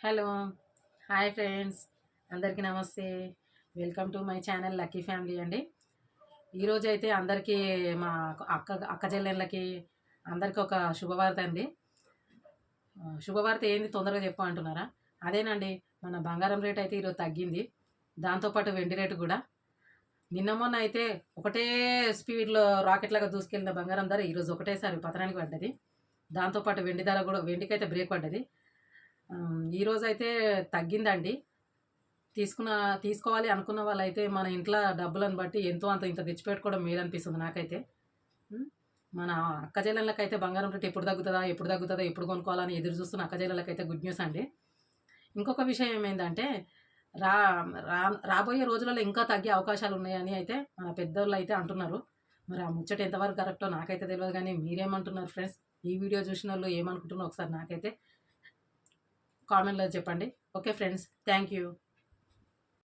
Hello. Hi friends, అందరికీ నమస్తే. Welcome to my channel lucky family అండి. ఈరోజు అయితే అందరికీ మా అక్క చెల్లెళ్ళకి అందరికీ ఒక శుభవార్త అండి. శుభవార్త ఏంది తొందరగా చెప్పు అంటున్నారా? అదేనండి, మన బంగారం రేట్ అయితే ఈరోజు తగ్గింది. దాంతోపాటు వెండి రేటు కూడా. నిన్న మొన్న అయితే ఒకటే స్పీడ్లో రాకెట్లాగా దూసుకెళ్ళిన బంగారం ధర ఈరోజు ఒకటేసారి పతనానికి పడ్డది. దాంతోపాటు వెండి ధర కూడా, వెండికైతే బ్రేక్ పడ్డది. ఈరోజైతే తగ్గిందండి. తీసుకోవాలి అనుకున్న వాళ్ళైతే మన ఇంట్లో డబ్బులను బట్టి ఎంతో అంత ఇంత తెచ్చిపెట్టుకోవడం మేలనిపిస్తుంది నాకైతే. మన అక్క చెల్లెళ్ళకైతే బంగారం రేటు ఎప్పుడు తగ్గుతుందా ఎప్పుడు తగ్గుతుందా ఎప్పుడు కొనుక్కోవాలని ఎదురు చూస్తున్న అక్క చెల్లెళ్ళకైతే గుడ్ న్యూస్ అండి. ఇంకొక విషయం ఏమైందంటే, రా రా రాబోయే రోజులలో ఇంకా తగ్గే అవకాశాలు ఉన్నాయని అయితే మన పెద్దోళ్ళు అయితే అంటున్నారు. మరి ఆ ముచ్చట ఎంతవరకు కరెక్టో నాకైతే తెలియదు, కానీ మీరేమంటున్నారు ఫ్రెండ్స్? ఈ వీడియో చూసిన వాళ్ళు ఏమనుకుంటున్నారో ఒకసారి నాకైతే కామెంట్లో చెప్పండి. Okay friends, thank you.